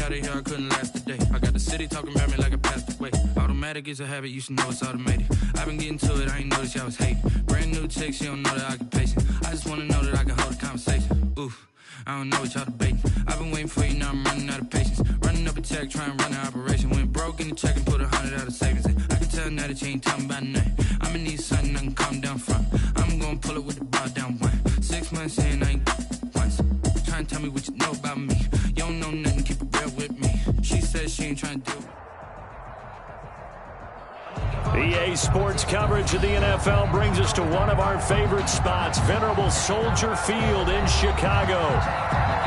me out of here, I couldn't last a day. I got the city talking about me like I passed away. Automatic is a habit, you should know it's automated. I've been getting to it, I ain't noticed y'all was hating. Brand new chick, she don't know the occupation. I just wanna know that I can hold a conversation. Oof, I don't know what y'all debating. I've been waiting for you, now I'm running out of patience. Running up a check, trying to run an operation. Went broke in the check and put 100 out of savings in. I can tell now that you ain't talking about nothing. I'ma need something I can calm down from. I'm gonna pull it with the bar down one. 6 months in, I ain't once. Trying to tell me what you know about me. You don't know nothing, keep it real with me. She says she ain't trying to do it. EA Sports coverage of the NFL brings us to one of our favorite spots, venerable Soldier Field in Chicago.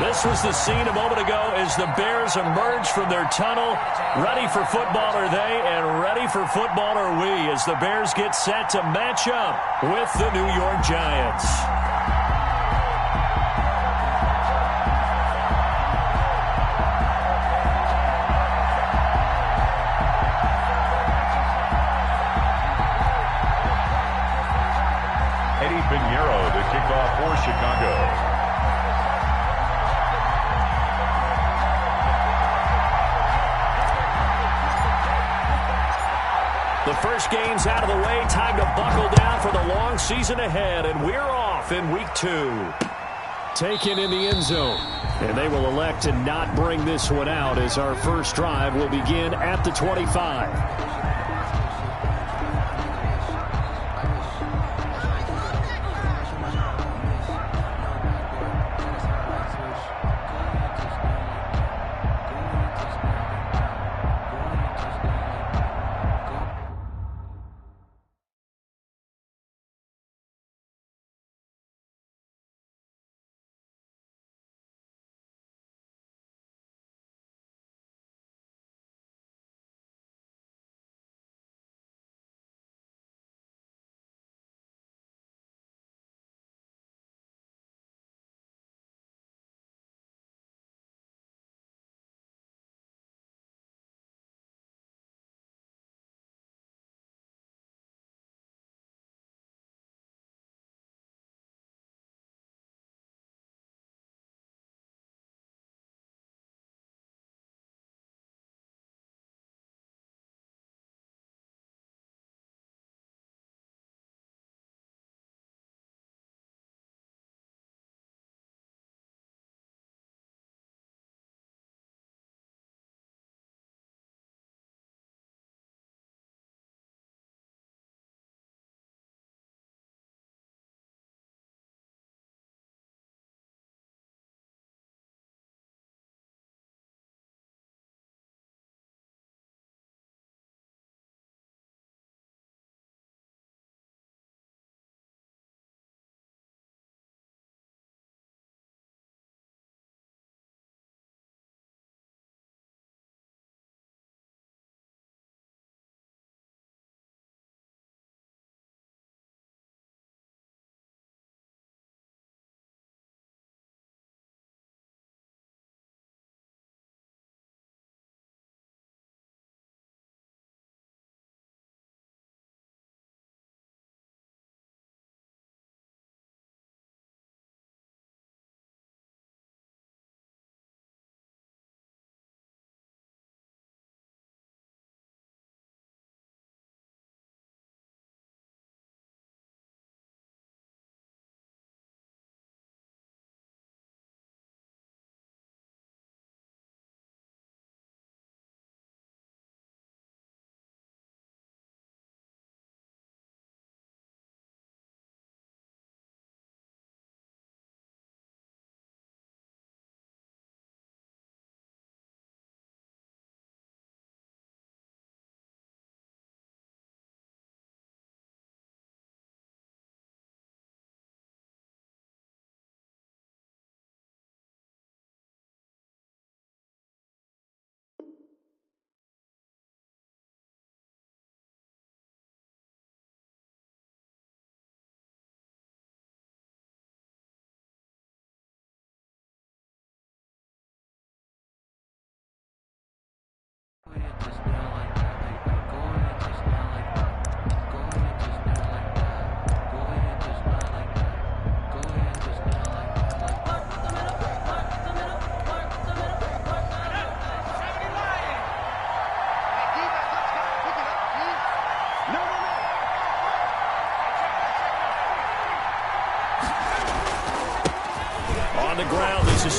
This was the scene a moment ago as the Bears emerged from their tunnel. Ready for football are they, and ready for football are we, as the Bears get set to match up with the New York Giants. The kickoff for Chicago. The first game's out of the way. Time to buckle down for the long season ahead, and we're off in week 2. Taken in the end zone. And they will elect to not bring this one out as our first drive will begin at the 25.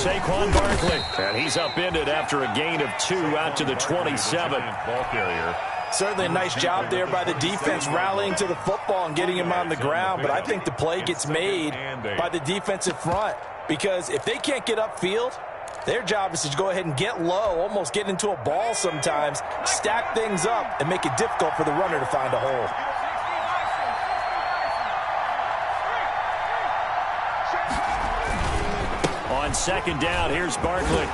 Saquon Barkley. And he's upended after a gain of 2 out to the 27. Ball carrier. Certainly a nice job there by the defense rallying to the football and getting him on the ground. But I think the play gets made by the defensive front. Because if they can't get upfield, their job is to go ahead and get low, almost get into a ball sometimes, stack things up, and make it difficult for the runner to find a hole. On second down, here's Barkley.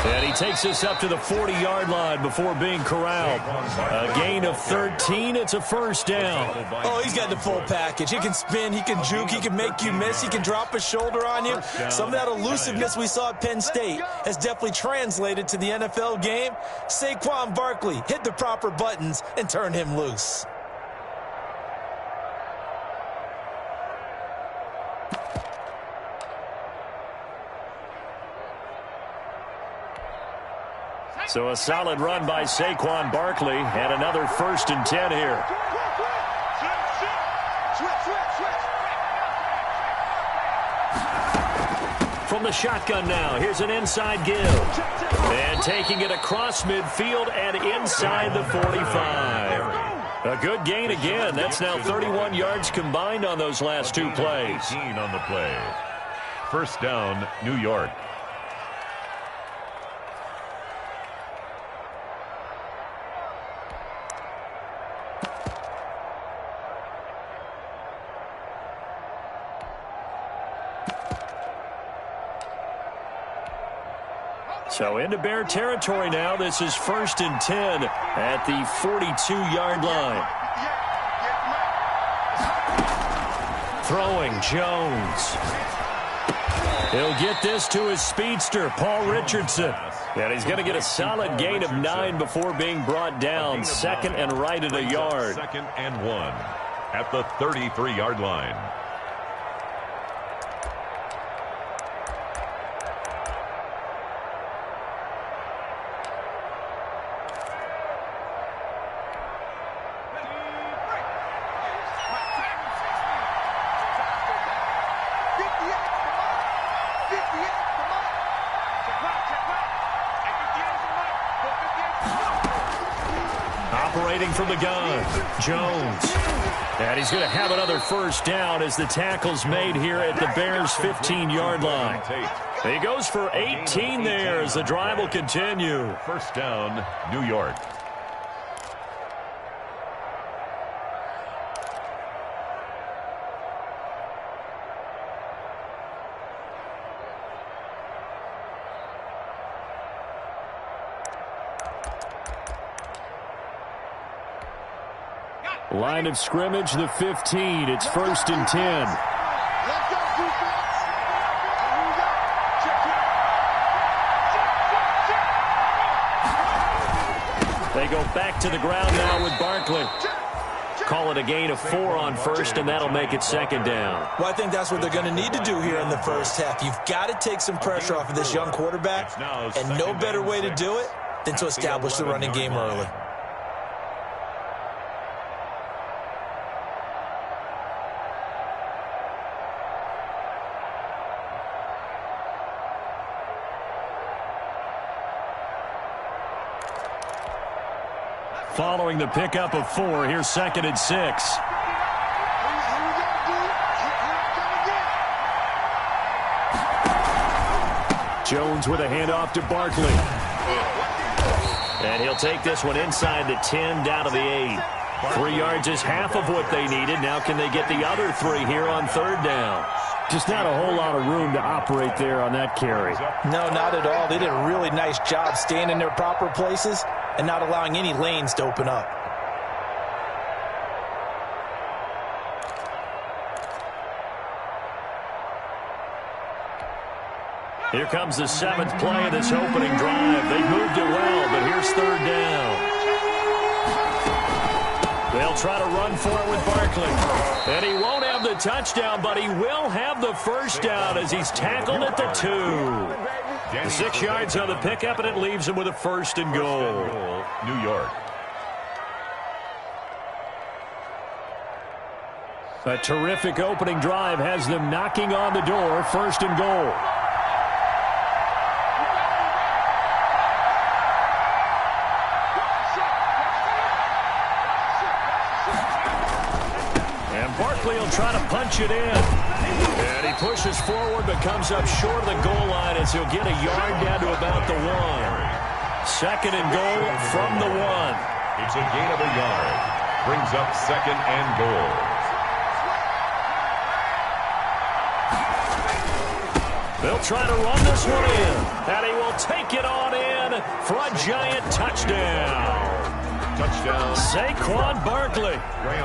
And he takes us up to the 40-yard line before being corralled. A gain of 13. It's a first down. Oh, he's got the full package. He can spin, he can juke, he can make you miss, he can drop his shoulder on you. Some of that elusiveness we saw at Penn State has definitely translated to the NFL game. Saquon Barkley hit the proper buttons and turned him loose. So a solid run by Saquon Barkley and another 1st and 10 here. From the shotgun now, here's an inside give. And taking it across midfield and inside the 45. A good gain again. That's now 31 yards combined on those last 2 plays. 18 on the play. First down, New York. So into Bear territory now. This is 1st and 10 at the 42-yard line. Throwing Jones. He'll get this to his speedster, Paul Richardson. And he's going to get a solid gain of 9 before being brought down. 2nd and right at a yard. 2nd and 1 at the 33-yard line. Operating from the gun, Jones. And he's going to have another first down as the tackle's made here at the Bears' 15-yard line. He goes for 18 there as the drive will continue. First down, New York. Line of scrimmage, the 15. It's 1st and 10. They go back to the ground now with Barkley. Call it a gain of 4 on 1st, and that'll make it 2nd down. Well, I think that's what they're going to need to do here in the first half. You've got to take some pressure off of this young quarterback, and no better way to do it than to establish the running game early. Following the pickup of 4, here's 2nd and 6. Jones with a handoff to Barkley. And he'll take this one inside the 10 down to the 8. 3 yards is half of what they needed. Now can they get the other 3 here on 3rd down? Just not a whole lot of room to operate there on that carry. No, not at all. They did a really nice job staying in their proper places and not allowing any lanes to open up. Here comes the 7th play of this opening drive. They've moved it well, but here's 3rd down. They'll try to run for it with Barkley. And he won't have the touchdown, but he will have the first down as he's tackled at the 2. The 6 yards on the pickup, and it leaves him with a 1st and goal. New York. A terrific opening drive has them knocking on the door, 1st and goal. And Barkley will try to punch it in. And he pushes forward but comes up short of the goal line as he'll get a yard down to about the 1. 2nd and goal from the 1. It's a gain of a yard. Brings up 2nd and goal. They'll try to run this one in, and he will take it on in for a giant touchdown. Touchdown. Saquon Barkley,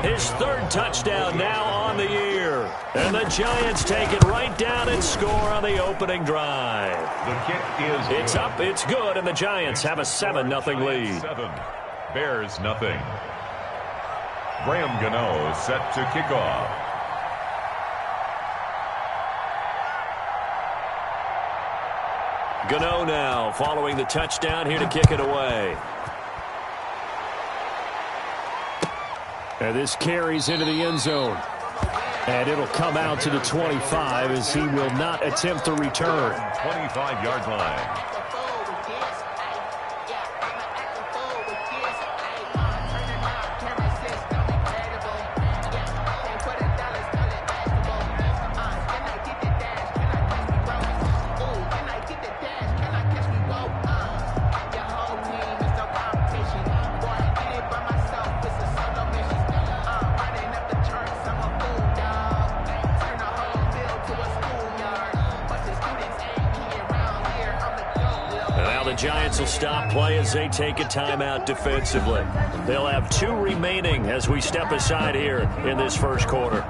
his 3rd touchdown now on the year. And the Giants take it right down and score on the opening drive. The kick is It's up, it's good, and the Giants have a 7-0 lead. 7. Bears nothing. Graham Gano set to kick off. Gano now following the touchdown here to kick it away. And this carries into the end zone. And it'll come out to the 25 as he will not attempt to return. 25-yard line. Giants will stop play as they take a timeout defensively. They'll have 2 remaining as we step aside here in this first quarter.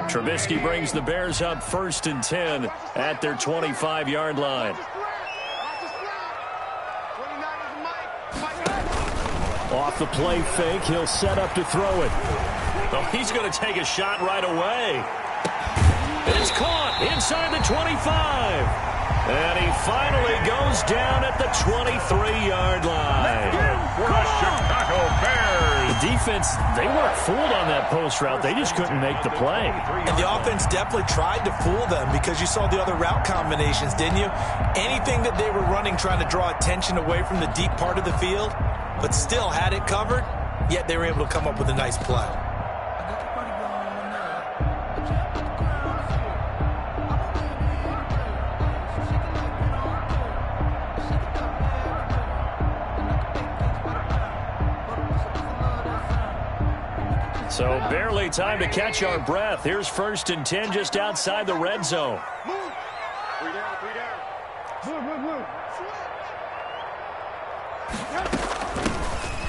Trubisky brings the Bears up 1st and 10 at their 25-yard line. Off the play fake, he'll set up to throw it. Oh, he's going to take a shot right away. It's caught inside the 25. And he finally goes down at the 23-yard line. For the Chicago Bears. The defense, they weren't fooled on that post route. They just couldn't make the play. And the offense definitely tried to fool them because you saw the other route combinations, didn't you? Anything that they were running trying to draw attention away from the deep part of the field, but still had it covered, yet they were able to come up with a nice play. So barely time to catch our breath. Here's 1st and 10 just outside the red zone.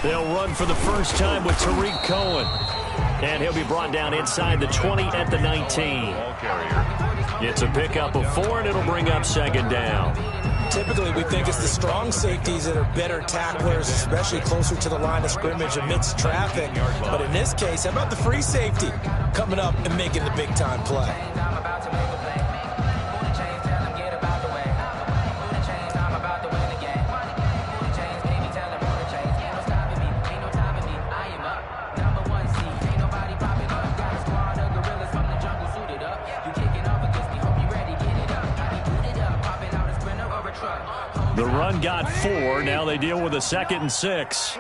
They'll run for the first time with Tariq Cohen. And he'll be brought down inside the 20 at the 19. It's a pickup of 4, and it'll bring up 2nd down. Typically, we think it's the strong safeties that are better tacklers, especially closer to the line of scrimmage amidst traffic. But in this case, how about the free safety coming up and making the big-time play? The run got 4. Now they deal with a 2nd and 6.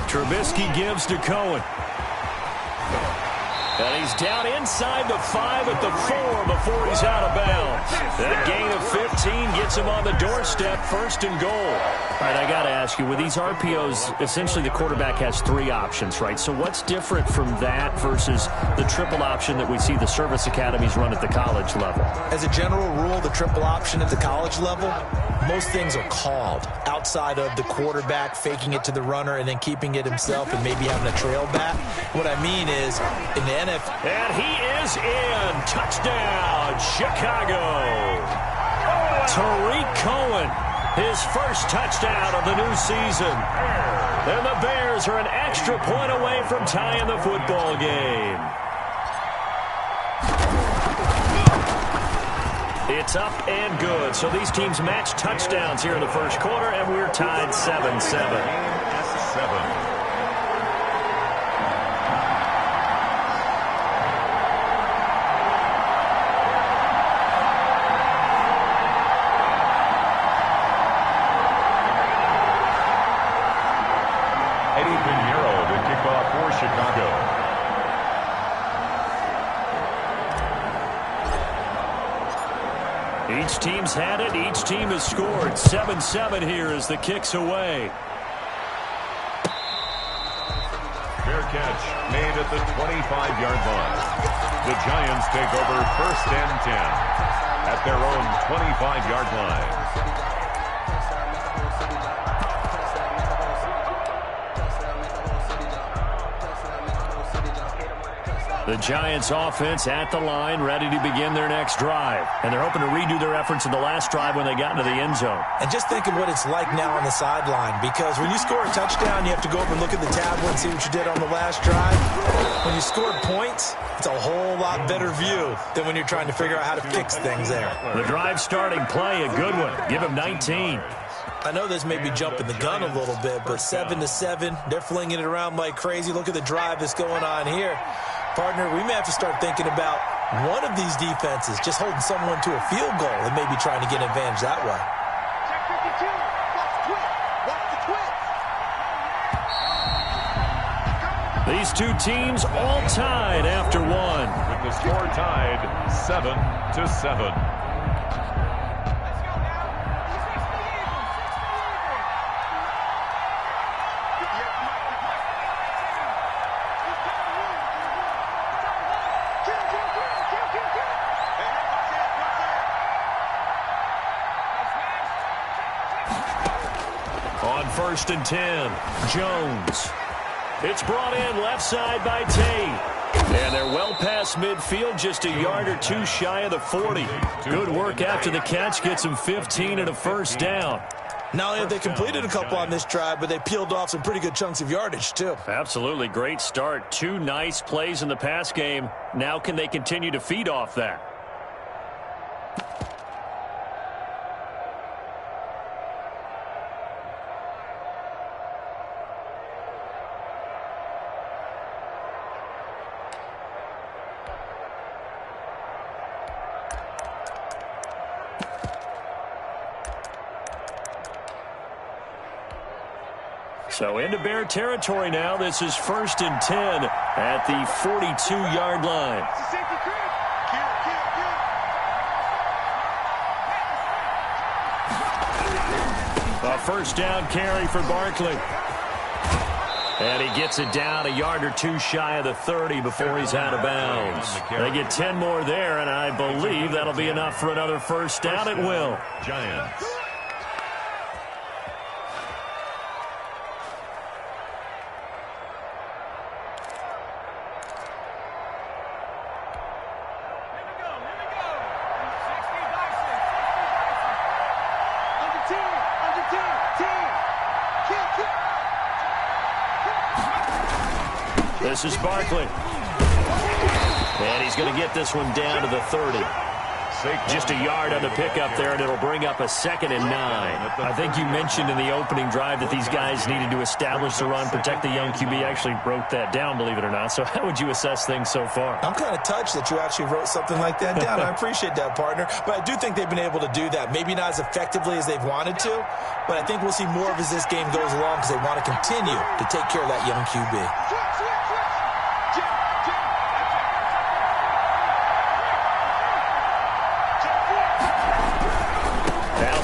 Trubisky gives to Cohen. And he's down inside the 5 at the 4 before he's out of bounds. That gain of 15 gets him on the doorstep, 1st and goal. All right, I got to ask you, with these RPOs, essentially the quarterback has 3 options, right? So what's different from that versus the triple option that we see the service academies run at the college level? As a general rule, the triple option at the college level, most things are called outside of the quarterback faking it to the runner and then keeping it himself and maybe having a trail back. What I mean is, in the NFL... And he is in. Touchdown, Chicago. Tariq Cohen, his first touchdown of the new season. And the Bears are an extra point away from tying the football game. It's up and good. So these teams match touchdowns here in the first quarter, and we're tied 7-7. 7. Chicago. Each team's had it. Each team has scored. 7-7 here as the kick's away. Fair catch made at the 25-yard line. The Giants take over 1st and 10 at their own 25-yard line. The Giants offense at the line, ready to begin their next drive. And they're hoping to redo their efforts in the last drive when they got into the end zone. And just think of what it's like now on the sideline, because when you score a touchdown, you have to go over and look at the tablet and see what you did on the last drive. When you scored points, it's a whole lot better view than when you're trying to figure out how to fix things there. The drive starting play, a good one. Give him 19. I know this may be jumping the gun a little bit, but 7-7, they're flinging it around like crazy. Look at the drive that's going on here. Partner, we may have to start thinking about one of these defenses just holding someone to a field goal and maybe trying to get an advantage that way. These two teams all tied after one. With the score tied 7-7. On 1st and 10, Jones. It's brought in left side by Tate. And they're well past midfield, just a yard or two shy of the 40. Good work after the catch, gets them 15 and a first down. Not only have they completed a couple on this drive, but they peeled off some pretty good chunks of yardage, too. Absolutely, great start. 2 nice plays in the pass game. Now can they continue to feed off that? So into Bear territory now. This is 1st and 10 at the 42-yard line. A first down carry for Barkley. And he gets it down a yard or two shy of the 30 before he's out of bounds. They get 10 more there, and I believe that'll be enough for another first down. It will. Giants. This is Barkley. And he's going to get this one down to the 30. Just a yard on the pickup there, and it'll bring up a 2nd and 9. I think you mentioned in the opening drive that these guys needed to establish the run, protect the young QB. Actually wrote that down, believe it or not. So how would you assess things so far? I'm kind of touched that you actually wrote something like that down. I appreciate that, partner. But I do think they've been able to do that. Maybe not as effectively as they've wanted to, but I think we'll see more of as this game goes along because they want to continue to take care of that young QB.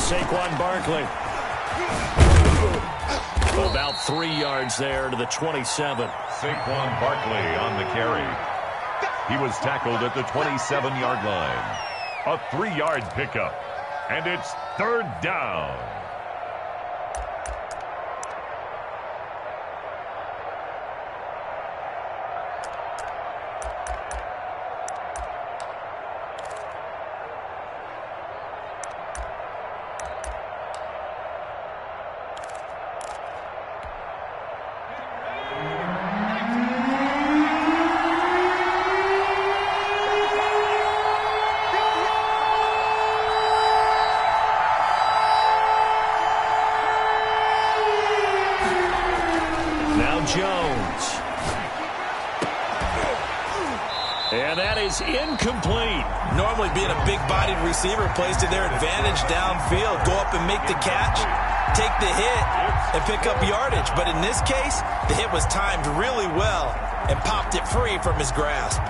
Saquon Barkley. About 3 yards there to the 27. Saquon Barkley on the carry. He was tackled at the 27-yard line. A 3-yard pickup. And it's 3rd down. Now Jones. And that is incomplete. Normally being a big-bodied receiver plays to their advantage downfield. Go up and make the catch, take the hit, and pick up yardage. But in this case, the hit was timed really well and popped it free from his grasp.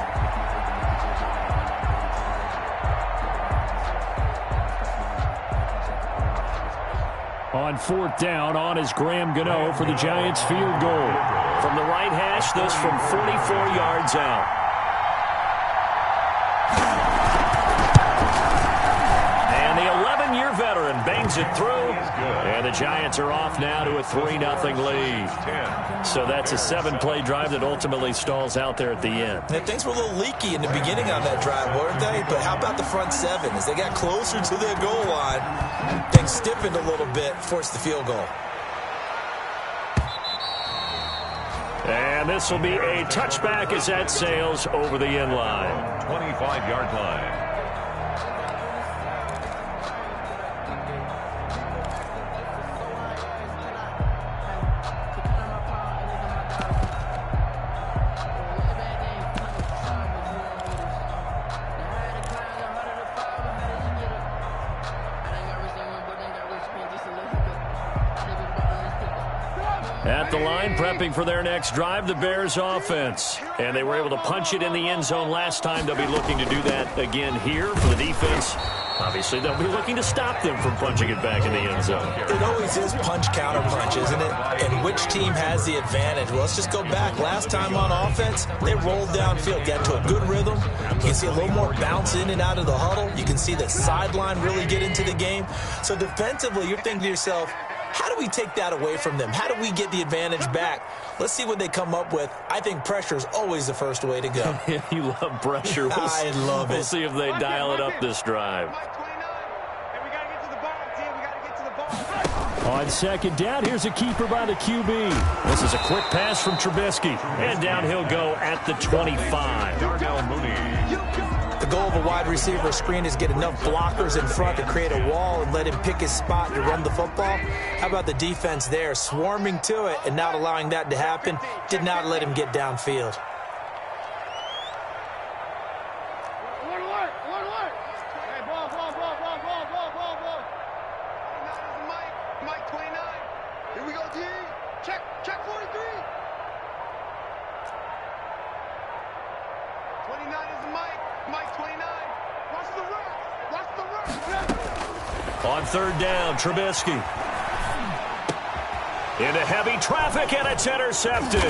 On 4th down, on is Graham Gano for the Giants field goal. From the right hash, this from 44 yards out. And the 11-year veteran bangs it through. And the Giants are off now to a 3-0 lead. So that's a 7-play drive that ultimately stalls out there at the end. And things were a little leaky in the beginning on that drive, weren't they? But how about the front seven? As they got closer to their goal line, things stiffened a little bit, forced the field goal. And this will be a touchback as that sails over the end line. 25-yard line. At the line, prepping for their next drive, the Bears offense. And they were able to punch it in the end zone last time. They'll be looking to do that again here for the defense. Obviously, they'll be looking to stop them from punching it back in the end zone. It always is punch-counter-punch, isn't it? And which team has the advantage? Well, let's just go back. Last time on offense, they rolled downfield, got to a good rhythm. You can see a little more bounce in and out of the huddle. You can see the sideline really get into the game. So defensively, you're thinking to yourself, how do we take that away from them? How do we get the advantage back? Let's see what they come up with. I think pressure is always the first way to go. You love pressure. I love it. We'll see if they dial it up this drive. On 2nd down, here's a keeper by the QB. This is a quick pass from Trubisky. And down he'll go at the 25. The goal of a wide receiver screen is get enough blockers in front to create a wall and let him pick his spot to run the football. How about the defense there, swarming to it and not allowing that to happen? Did not let him get downfield. On 3rd down, Trubisky. Into heavy traffic, and it's intercepted.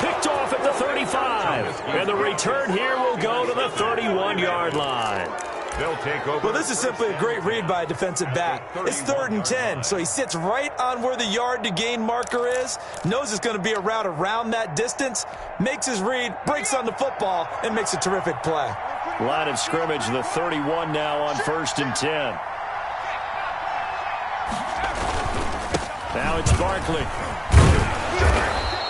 Picked off at the 35. And the return here will go to the 31-yard line. They'll take over. Well, this is simply a great read by a defensive back. It's 3rd and 10, so he sits right on where the yard-to-gain marker is, knows it's going to be a route around that distance, makes his read, breaks on the football, and makes a terrific play. Line of scrimmage, the 31 now on 1st and 10. Now it's Barkley.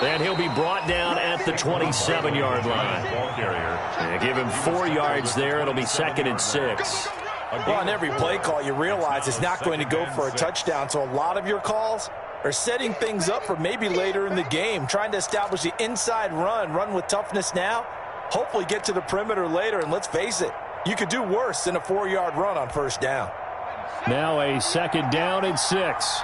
And he'll be brought down at the 27-yard line. And give him 4 yards there. It'll be 2nd and 6. Well, on every play call, you realize it's not going to go for a touchdown, so a lot of your calls are setting things up for maybe later in the game, trying to establish the inside run with toughness now, hopefully get to the perimeter later, and let's face it, you could do worse than a 4-yard run on 1st down. Now a 2nd down and 6.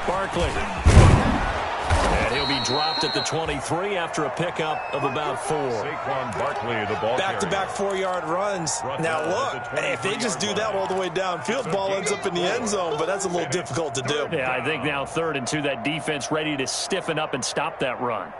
Barkley. And he'll be dropped at the 23 after a pickup of about 4. Saquon Barkley, the ball Back-to-back 4-yard runs. Now, look, if they just do that all the way downfield, ball ends up in the end zone, but that's a little difficult to do. Yeah, I think now 3rd and 2, that defense ready to stiffen up and stop that run.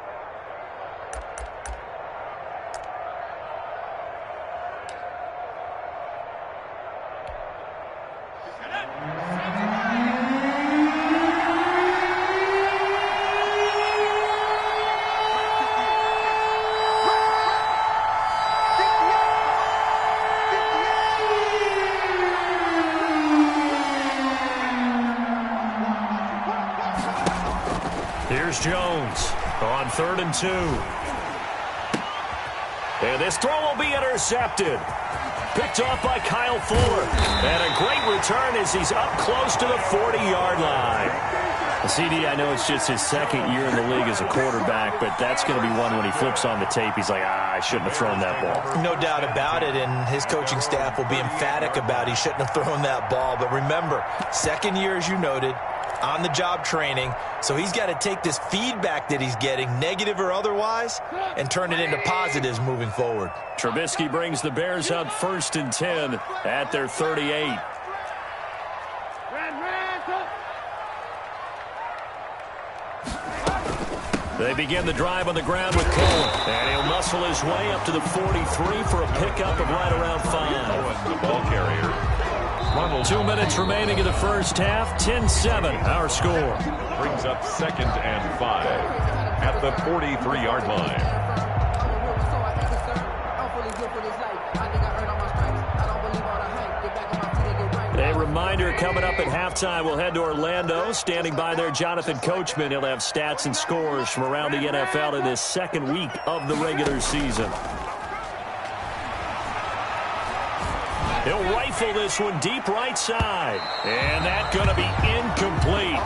Here's Jones on 3rd and 2. And this throw will be intercepted. Picked off by Kyle Fuller. And a great return as he's up close to the 40-yard line. CD, I know it's just his second year in the league as a quarterback, but that's going to be one when he flips on the tape. He's like, I shouldn't have thrown that ball. No doubt about it, and his coaching staff will be emphatic about he shouldn't have thrown that ball. But remember, second year, as you noted, on-the-job training, so he's got to take this feedback that he's getting, negative or otherwise, and turn it into positives moving forward. Trubisky brings the Bears up 1st and 10 at their 38. They begin the drive on the ground with Cole, and he'll muscle his way up to the 43 for a pickup of right around 5. The ball carrier. 2 minutes remaining in the first half. 10-7, our score. Brings up 2nd and 5 at the 43-yard line. A reminder, coming up at halftime, we'll head to Orlando. Standing by there, Jonathan Coachman. He'll have stats and scores from around the NFL in this second week of the regular season. He'll rifle this one deep right side. And that's going to be incomplete.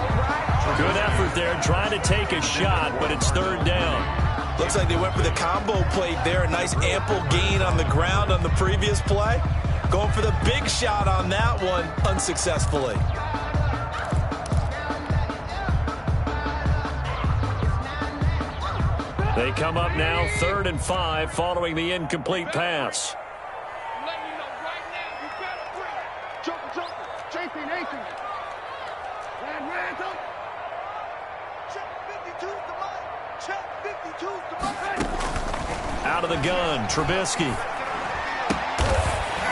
Good effort there, trying to take a shot, but it's 3rd down. Looks like they went for the combo plate there. A nice ample gain on the ground on the previous play. Going for the big shot on that one unsuccessfully. They come up now 3rd and 5 following the incomplete pass. Out of the gun, Trubisky.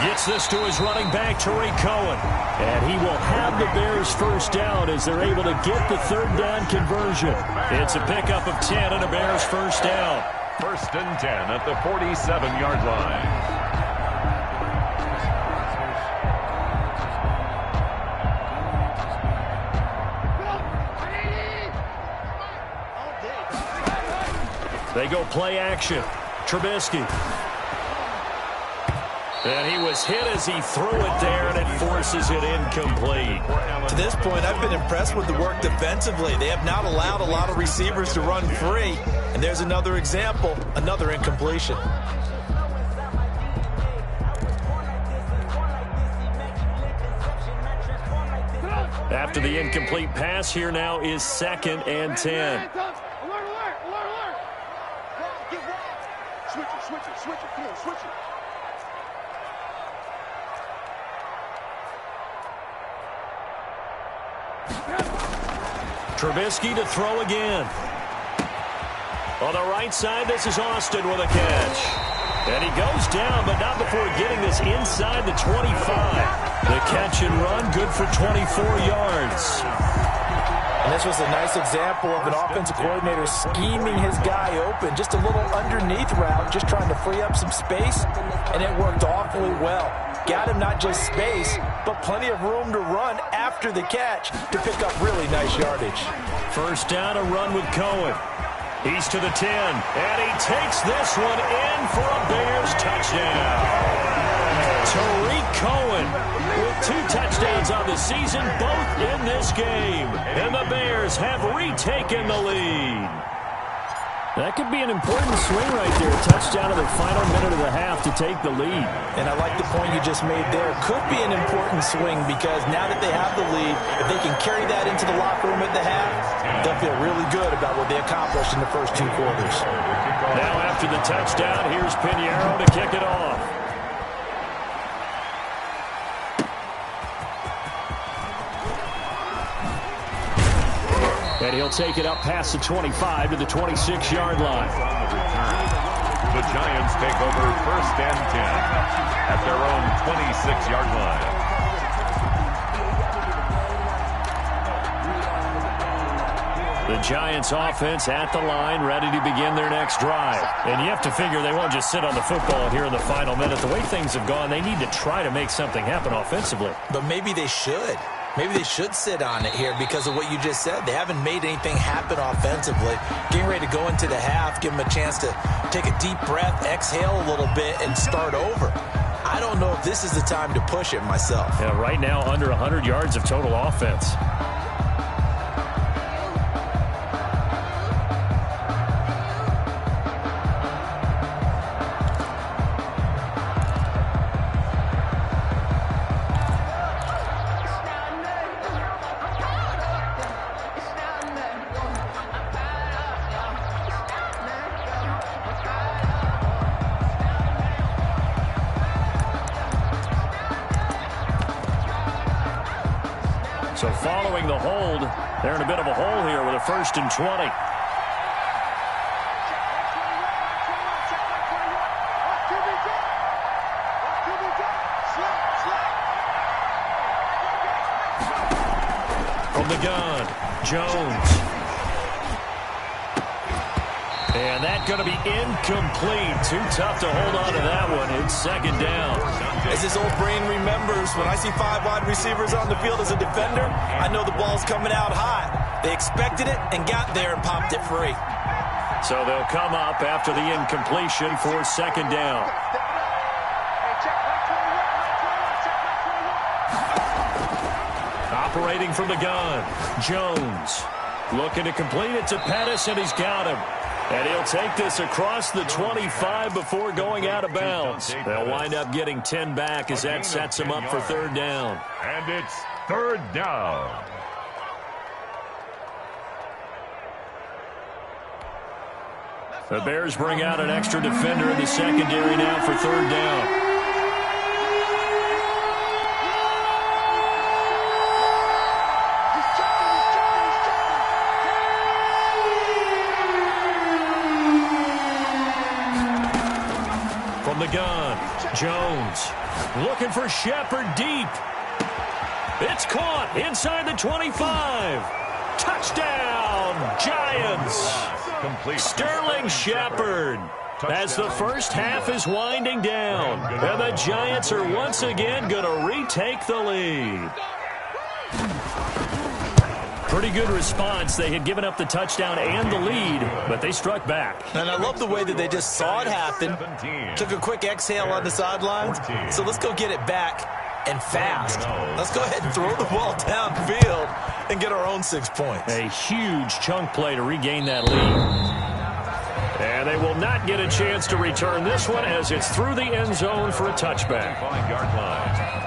Gets this to his running back, Tariq Cohen. And he will have the Bears first down as they're able to get the 3rd down conversion. It's a pickup of 10 and a Bears first down. 1st and 10 at the 47-yard line. They go play action. Trubisky. And he was hit as he threw it there, and it forces it incomplete. To this point, I've been impressed with the work defensively. They have not allowed a lot of receivers to run free. And there's another example, another incompletion. After the incomplete pass, here now is 2nd and 10. Trubisky to throw again. On the right side, this is Austin with a catch. And he goes down, but not before getting this inside the 25. The catch and run, good for 24 yards. And this was a nice example of an offensive coordinator scheming his guy open. Just a little underneath route, just trying to free up some space, and it worked awfully well. Got him not just space, but plenty of room to run after the catch to pick up really nice yardage. First down, a run with Cohen. He's to the 10, and he takes this one in for a Bears touchdown. Tariq Cohen with 2 touchdowns on the season, both in this game. And the Bears have retaken the lead. That could be an important swing right there. A touchdown in the final minute of the half to take the lead. And I like the point you just made there. Could be an important swing because now that they have the lead, if they can carry that into the locker room at the half, they'll feel really good about what they accomplished in the first 2 quarters. Now after the touchdown, here's Pinheiro to kick it off. And he'll take it up past the 25 to the 26-yard line. The Giants take over 1st and 10 at their own 26-yard line. The Giants offense at the line, ready to begin their next drive. And you have to figure they won't just sit on the football here in the final minute. The way things have gone, they need to try to make something happen offensively. But maybe they should. Maybe they should sit on it here because of what you just said. They haven't made anything happen offensively. Getting ready to go into the half, give them a chance to take a deep breath, exhale a little bit, and start over. I don't know if this is the time to push it myself. Yeah, right now under 100 yards of total offense. So following the hold, they're in a bit of a hole here with a 1st and 20. From the gun, Jones. And that's going to be incomplete. Too tough to hold on to that one. It's 2nd down. As his old brain remembers, when I see 5 wide receivers on the field as a defender, I know the ball's coming out high. They expected it and got there and popped it free. So they'll come up after the incompletion for 2nd down. Operating from the gun, Jones. Looking to complete it to Pettis, and he's got him. And he'll take this across the 25 before going out of bounds. They'll wind up getting 10 back as that sets him up for 3rd down. And it's 3rd down. The Bears bring out an extra defender in the secondary now for 3rd down. From the gun, Jones looking for Shepard deep. It's caught inside the 25. Touchdown, Giants. Sterling Shepard as the first half is winding down. And the Giants are once again going to retake the lead. Pretty good response. They had given up the touchdown and the lead, but they struck back. And I love the way that they just saw it happen. Took a quick exhale on the sidelines. So let's go get it back and fast. Let's go ahead and throw the ball downfield and get our own 6 points. A huge chunk play to regain that lead. And they will not get a chance to return this one as it's through the end zone for a touchback. 5-yard line.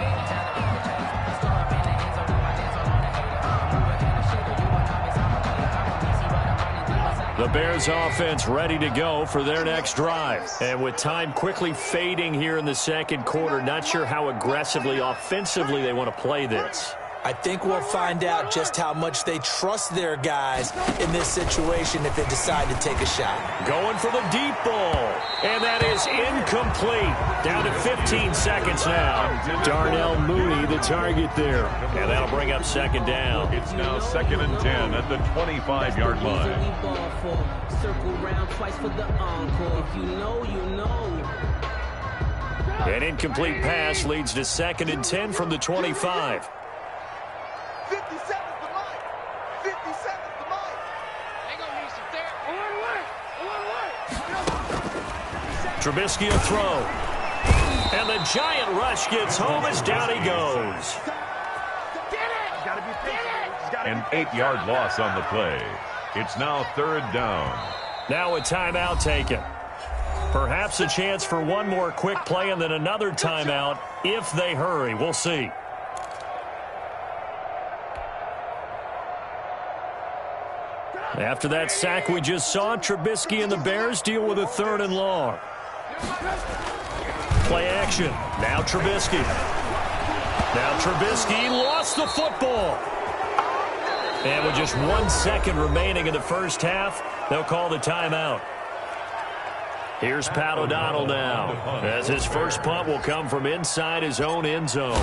The Bears offense ready to go for their next drive. And with time quickly fading here in the 2nd quarter, not sure how aggressively, offensively they want to play this. I think we'll find out just how much they trust their guys in this situation if they decide to take a shot. Going for the deep ball. And that is incomplete. Down to 15 seconds now. Darnell Mooney, the target there. And that'll bring up 2nd down. It's now 2nd and 10 at the 25-yard line. Circle round twice for the encore. If you know, you know. An incomplete pass leads to 2nd and 10 from the 25. 50 seconds to mine. 50 seconds to mine. They gonna need some therapy. One. Trubisky a throw. And the giant rush gets home as down he goes. An 8-yard loss on the play. It's now 3rd down. Now a timeout taken. Perhaps a chance for one more quick play and then another timeout if they hurry. We'll see. After that sack we just saw, Trubisky and the Bears deal with a 3rd and long. Play action. Now Trubisky. Now Trubisky lost the football. And with just 1 second remaining in the first half, they'll call the timeout. Here's Pat O'Donnell now, as his first punt will come from inside his own end zone.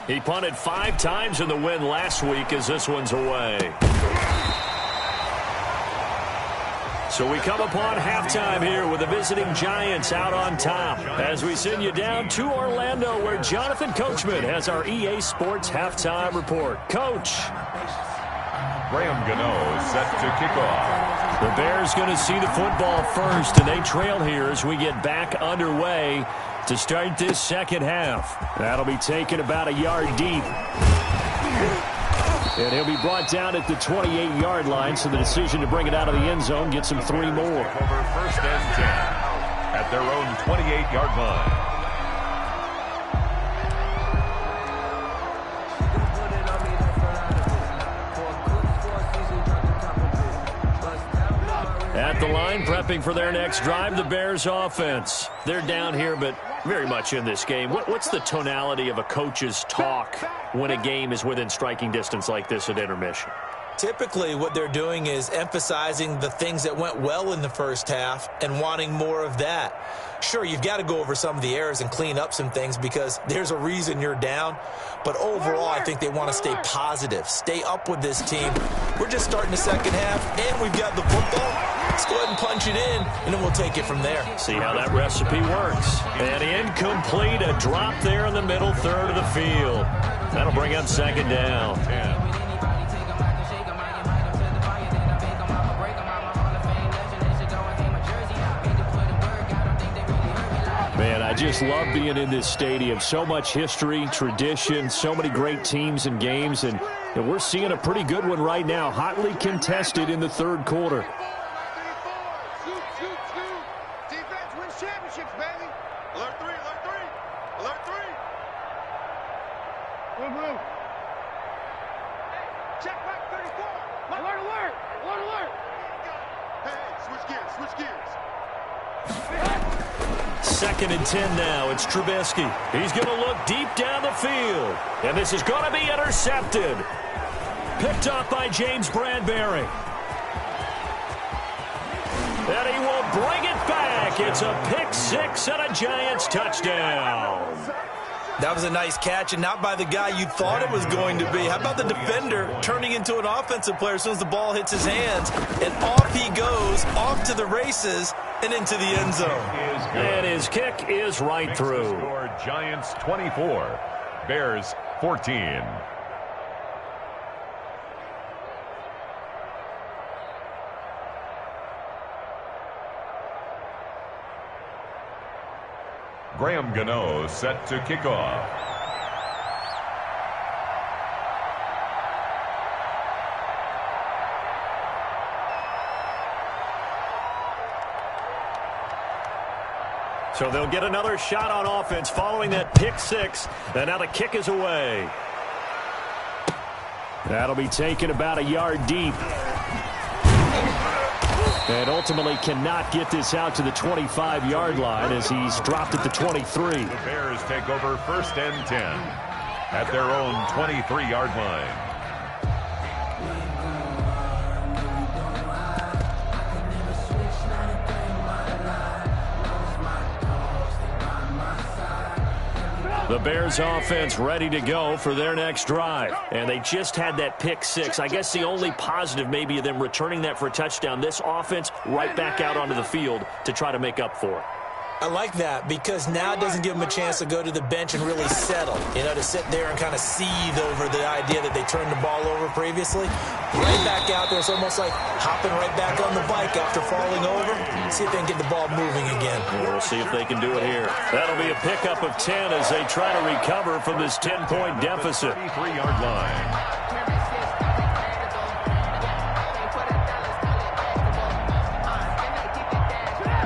He punted 5 times in the win last week as this one's away. So we come upon halftime here with the visiting Giants out on top as we send you down to Orlando where Jonathan Coachman has our EA Sports halftime report. Coach. Graham Gano set to kick off. The Bears going to see the football first, and they trail here as we get back underway to start this second half. That'll be taken about a yard deep. And he'll be brought down at the 28-yard line, so the decision to bring it out of the end zone gets him 3 more. Over first and 10 at their own 28-yard line. At the line, prepping for their next drive, the Bears offense. They're down here, but very much in this game. What's the tonality of a coach's talk when a game is within striking distance like this at intermission? Typically, what they're doing is emphasizing the things that went well in the first half and wanting more of that. Sure, you've got to go over some of the errors and clean up some things because there's a reason you're down. But overall, I think they want to stay positive, stay up with this team. We're just starting the second half, and we've got the football. Let's go ahead and punch it in, and then we'll take it from there. See how that recipe works. And incomplete, a drop there in the middle third of the field. That'll bring up second down. Man, I just love being in this stadium. So much history, tradition, so many great teams and games, and we're seeing a pretty good one right now, hotly contested in the third quarter. Defense wins championships, baby. Alert 3, alert 3, alert 3. Blue. Check back 34. Alert, alert, alert, alert. Hey, switch gears, switch gears. Second and 10 now. It's Trubisky. He's going to look deep down the field. And this is going to be intercepted. Picked up by James Bradbury. And he will bring it back. It's a pick six and a Giants touchdown. That was a nice catch, and not by the guy you thought it was going to be. How about the defender turning into an offensive player as soon as the ball hits his hands? And off he goes, off to the races, and into the end zone. And his kick is right through. Score Giants 24, Bears 14. Graham Gano set to kick off. So they'll get another shot on offense following that pick six. And now the kick is away. That'll be taken about a yard deep. And ultimately cannot get this out to the 25-yard line as he's dropped at the 23. The Bears take over first and 10 at their own 23-yard line. The Bears offense ready to go for their next drive. And they just had that pick six. I guess the only positive maybe of them returning that for a touchdown. This offense right back out onto the field to try to make up for it. I like that because now it doesn't give them a chance to go to the bench and really settle, to sit there and kind of seethe over the idea that they turned the ball over previously. Right back out there, it's almost like hopping right back on the bike after falling over. See if they can get the ball moving again. We'll see if they can do it here. That'll be a pickup of 10 as they try to recover from this 10-point deficit. 33-yard line.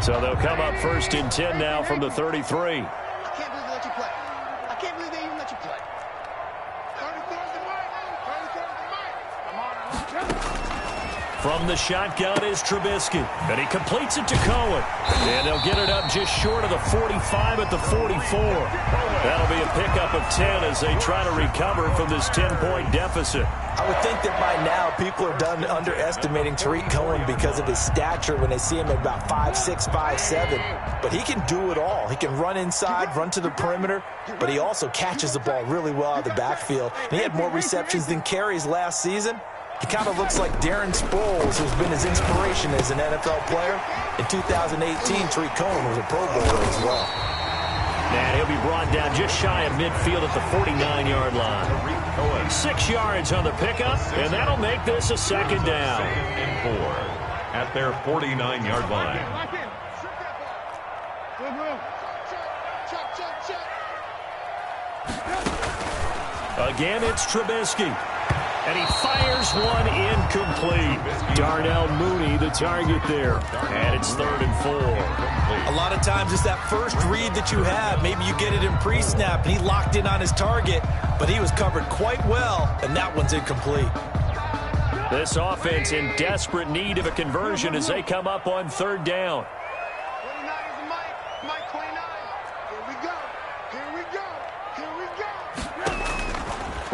So they'll come up first and 10 now from the 33. I can't believe they let you play. I can't believe they even let you play. 34's the mark. 34's the mark. Come on. From the shotgun is Trubisky. And he completes it to Cohen. And they'll get it up just short of the 45 at the 44. That'll be a pickup of 10 as they try to recover from this 10-point deficit. I would think that by now people are done underestimating Tariq Cohen because of his stature when they see him at about 5'6", 5'7". But he can do it all. He can run inside, run to the perimeter, but he also catches the ball really well out of the backfield. And he had more receptions than carries last season. He kind of looks like Darren Sproles, who's been his inspiration as an NFL player. In 2018, Tariq Cohen was a Pro Bowler as well. And he'll be brought down just shy of midfield at the 49-yard line. 6 yards on the pickup, and that'll make this a second down. And 4 at their 49-yard line. Again, it's Trubisky. And he fires one incomplete. Darnell Mooney, the target there. And it's 3rd and 4. A lot of times it's that first read that you have. Maybe you get it in pre-snap, and he locked in on his target, but he was covered quite well, and that one's incomplete. This offense in desperate need of a conversion as they come up on 3rd down. 29 is the Mike 29. Here we go. Here we go. Here we go.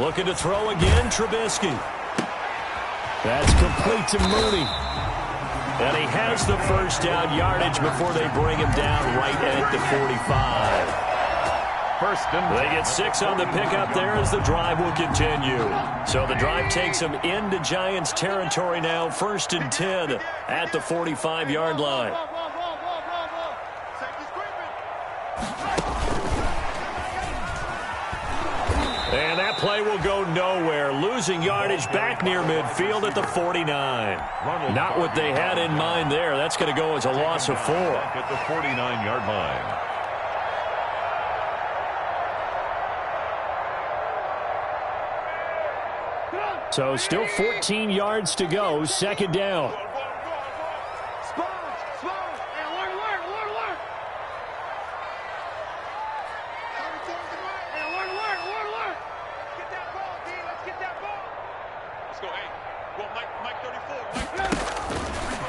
Looking to throw again, Trubisky. That's complete to Mooney. And he has the first down yardage before they bring him down right at the 45. They get 6 on the pickup there as the drive will continue. So the drive takes them into Giants territory now, 1st and 10 at the 45-yard line. And that play will go nowhere, losing yardage back near midfield at the 49. Not what they had in mind there. That's going to go as a loss of 4. At the 49-yard line. So still 14 yards to go, 2nd down.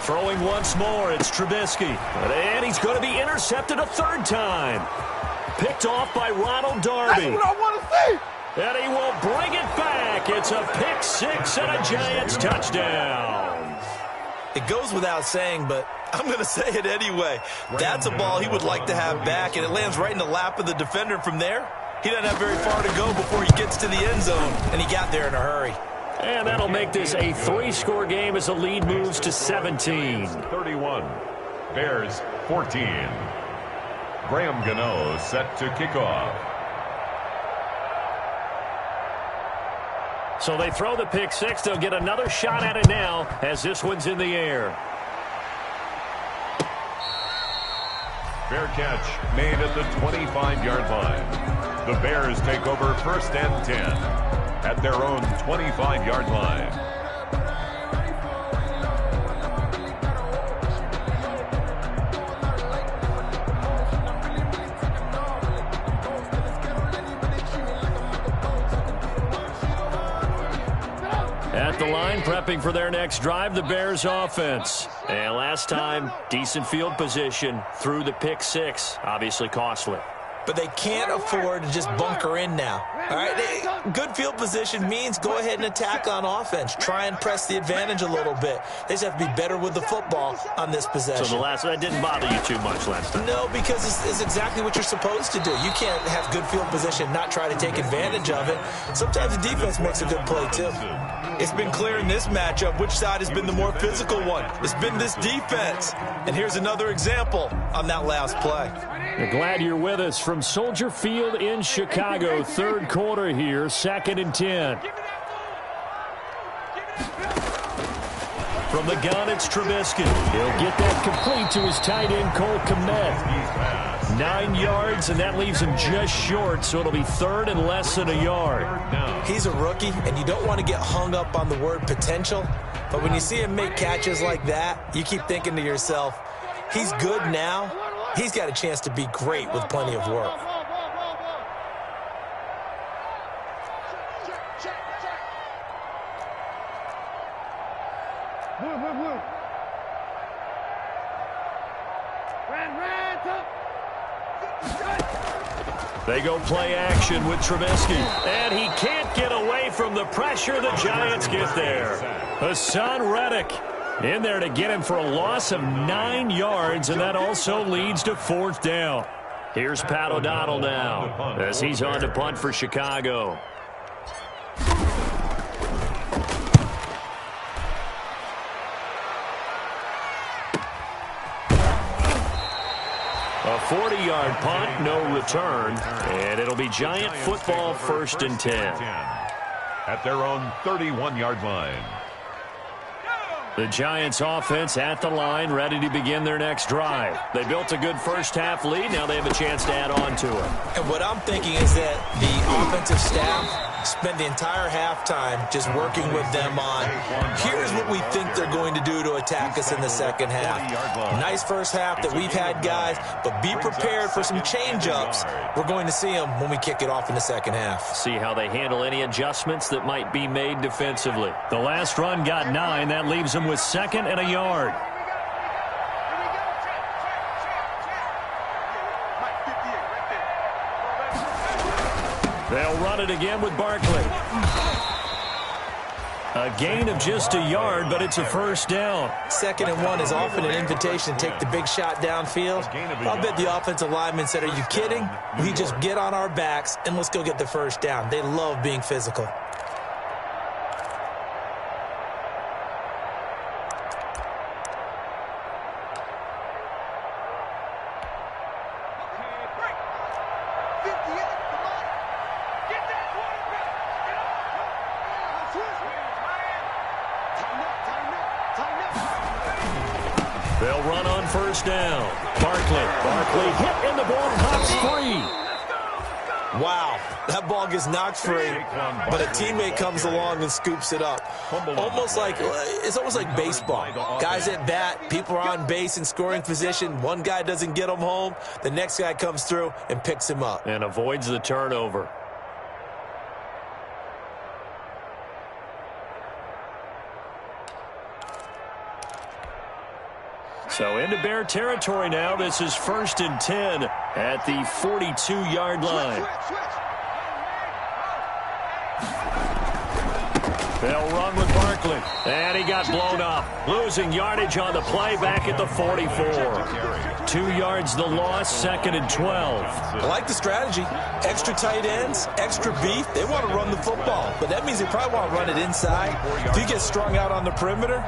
Throwing once more, it's Trubisky. And he's going to be intercepted a 3rd time. Picked off by Ronald Darby. That's what I want to see. And he will bring it back. It's a pick 6 and a Giants touchdown. It goes without saying, but I'm going to say it anyway. That's a ball he would like to have back, and it lands right in the lap of the defender from there. He doesn't have very far to go before he gets to the end zone, and he got there in a hurry. And that'll make this a 3-score game as the lead moves to 17. 31. Bears 14. Graham Gano set to kick off. So they throw the pick 6. They'll get another shot at it now as this one's in the air. Fair catch made at the 25-yard line. The Bears take over 1st and 10 at their own 25-yard line. At the line, prepping for their next drive, the Bears offense. And last time, decent field position through the pick 6. Obviously costly. But they can't afford to just bunker in now. All right, good field position means go ahead and attack on offense. Try and press the advantage a little bit. They just have to be better with the football on this possession. So that didn't bother you too much last time? No, because it's exactly what you're supposed to do. You can't have good field position, not try to take advantage of it. Sometimes the defense makes a good play, too. It's been clear in this matchup which side has been the more physical one. It's been this defense. And here's another example on that last play. We're glad you're with us from Soldier Field in Chicago. 3rd quarter here, 2nd and 10. From the gun, it's Trubisky. He'll get that complete to his tight end, Cole Kmet. 9 yards, and that leaves him just short, so it'll be 3rd and less than a yard. He's a rookie, and you don't want to get hung up on the word potential. But when you see him make catches like that, you keep thinking to yourself, he's good now. He's got a chance to be great with plenty of work. They go play action with Trubisky. And he can't get away from the pressure. The Giants get there. Hassan Reddick in there to get him for a loss of 9 yards, and that also leads to 4th down. Here's Pat O'Donnell now as he's on to punt for Chicago. 40-yard punt, no return. And it'll be Giant football, 1st and 10. At their own 31-yard line. The Giants offense at the line, ready to begin their next drive. They built a good first-half lead. Now they have a chance to add on to it. And what I'm thinking is that the offensive staff spend the entire halftime just working with them on, here's what we think they're going to do to attack us in the second half. Nice first half that we've had, guys, but be prepared for some change-ups. We're going to see them when we kick it off in the second half. See how they handle any adjustments that might be made defensively. The last run got 9. That leaves them with 2nd and a yard. They'll run it again with Barkley. A gain of just a yard, but it's a first down. 2nd and 1 is often an invitation to take the big shot downfield. I'll bet the offensive lineman said, are you kidding? We just get on our backs and let's go get the first down. They love being physical. They'll run on first down. Barkley hit and the ball pops free. Wow, that ball gets knocked free, but a teammate comes along and scoops it up. It's almost like baseball. Guys at bat, people are on base in scoring position. One guy doesn't get him home. The next guy comes through and picks him up. And avoids the turnover. So into Bear territory now. This is 1st and 10 at the 42-yard line. They'll run with Barkley. And he got blown up. Losing yardage on the play back at the 44. 2 yards the loss, 2nd and 12. I like the strategy. Extra tight ends, extra beef. They want to run the football, but that means they probably want to run it inside. If you get strung out on the perimeter,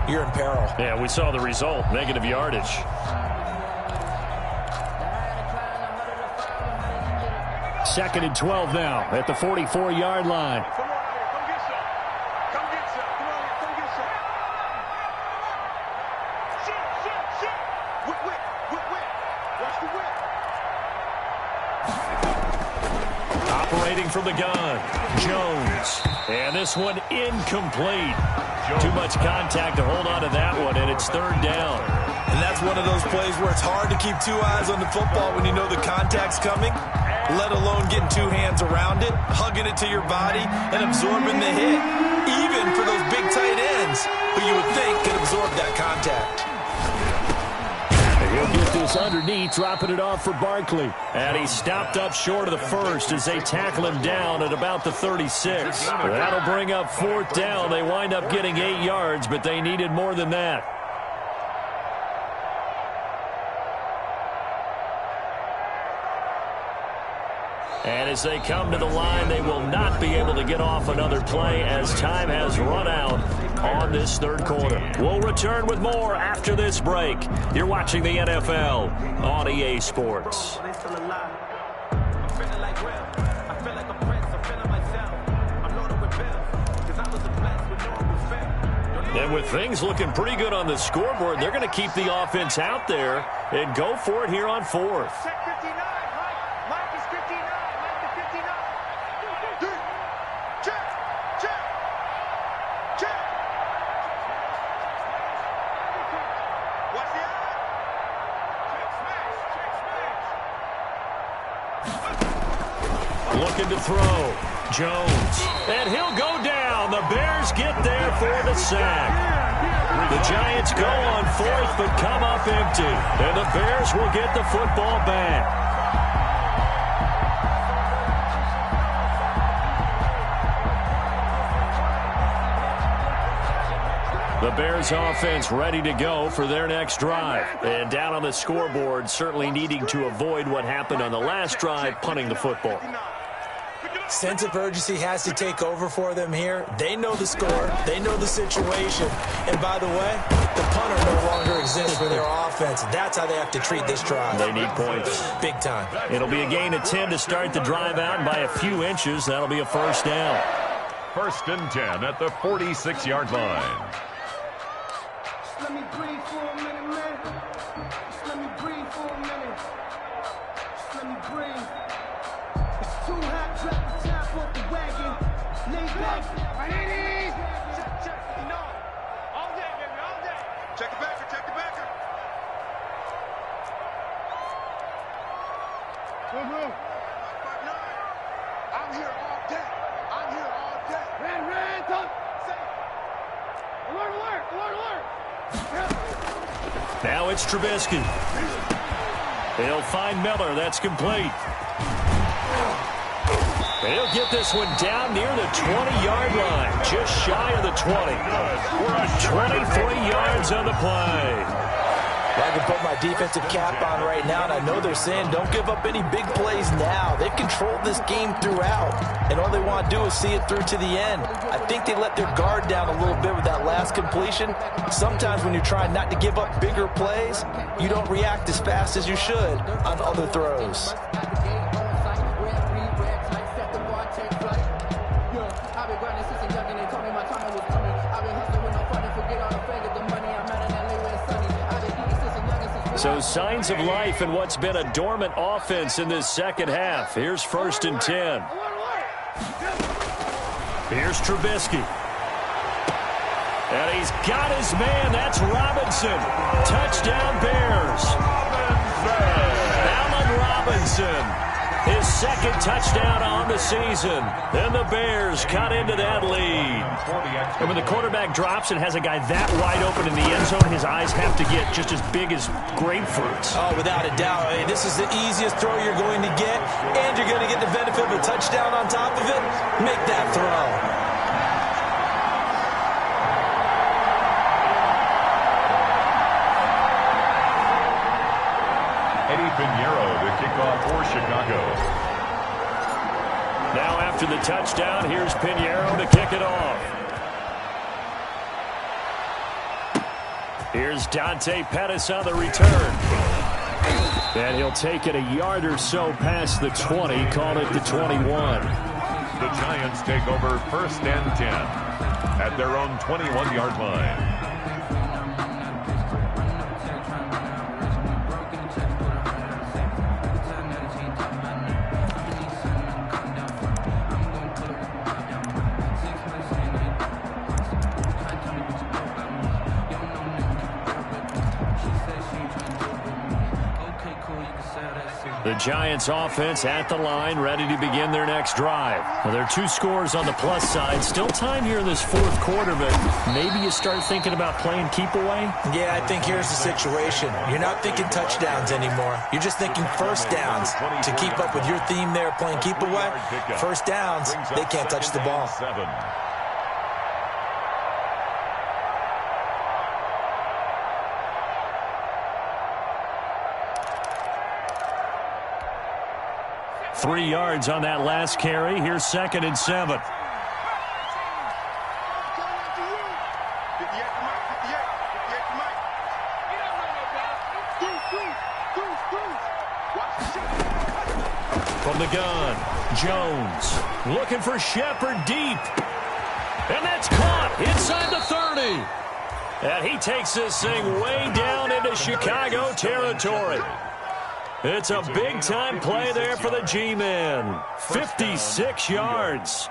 you're in peril. Yeah, we saw the result, negative yardage. 2nd and 12 now at the 44-yard line. Operating from the gun, Jones. And this one incomplete. Too much contact to hold on to that one, and it's 3rd down. And that's one of those plays where it's hard to keep 2 eyes on the football when you know the contact's coming, let alone getting 2 hands around it, hugging it to your body, and absorbing the hit, even for those big tight ends who you would think could absorb that contact. He'll get this underneath, dropping it off for Barkley. And he stopped up short of the first as they tackle him down at about the 36. That'll bring up 4th down. They wind up getting 8 yards, but they needed more than that. And as they come to the line, they will not be able to get off another play as time has run out on this 3rd quarter. We'll return with more after this break. You're watching the NFL on EA Sports. And with things looking pretty good on the scoreboard, they're going to keep the offense out there and go for it here on 4th. Looking to throw. Jones. And he'll go down. The Bears get there for the sack. The Giants go on 4th but come up empty. And the Bears will get the football back. The Bears offense ready to go for their next drive. And down on the scoreboard, certainly needing to avoid what happened on the last drive, punting the football. Sense of urgency has to take over for them here. They know the score. They know the situation. And by the way, the punter no longer exists for their offense. That's how they have to treat this drive. They need points. Big time. It'll be a gain of 10 to start the drive out by a few inches. That'll be a first down. 1st and 10 at the 46-yard line. Just let me breathe for a minute, man. Just let me breathe for a minute. Just let me breathe. It's too hot, drop the top off the wagon. Lay back. Check. No. All day, baby, all day. Check the backer, check the backer. I'm here all day. I'm here all day. Red, talk. Say. Alert. Now it's Trubisky. He'll find Miller. That's complete. He'll get this one down near the 20-yard line, just shy of the 20. 23 yards on the play. I can put my defensive cap on right now, and I know they're saying don't give up any big plays now. They've controlled this game throughout, and all they want to do is see it through to the end. I think they let their guard down a little bit with that last completion. Sometimes when you're trying not to give up bigger plays, you don't react as fast as you should on other throws. So signs of life in what's been a dormant offense in this second half. Here's 1st and 10. Here's Trubisky. And he's got his man. That's Robinson. Touchdown Bears. Allen Robinson. His second touchdown on the season. And the Bears cut into that lead. And when the quarterback drops and has a guy that wide open in the end zone, his eyes have to get just as big as grapefruits. Oh, without a doubt. Hey, this is the easiest throw you're going to get, and you're going to get the benefit of a touchdown on top of it. Make that throw. Pinheiro to kick off for Chicago. Now after the touchdown, here's Pinheiro to kick it off. Here's Dante Pettis on the return. And he'll take it a yard or so past the 20, call it the 21. The Giants take over 1st and 10 at their own 21-yard line. The Giants offense at the line, ready to begin their next drive. Well, there are 2 scores on the plus side. Still time here in this 4th quarter, but maybe you start thinking about playing keep away? Yeah, I think here's the situation. You're not thinking touchdowns anymore. You're just thinking first downs. To keep up with your theme there, playing keep away, first downs, they can't touch the ball. 3 yards on that last carry. Here's 2nd and 7. From the gun, Jones looking for Shepard deep. And that's caught inside the 30. And he takes this thing way down into Chicago territory. It's a big-time play there for the G-Men. 56 yards.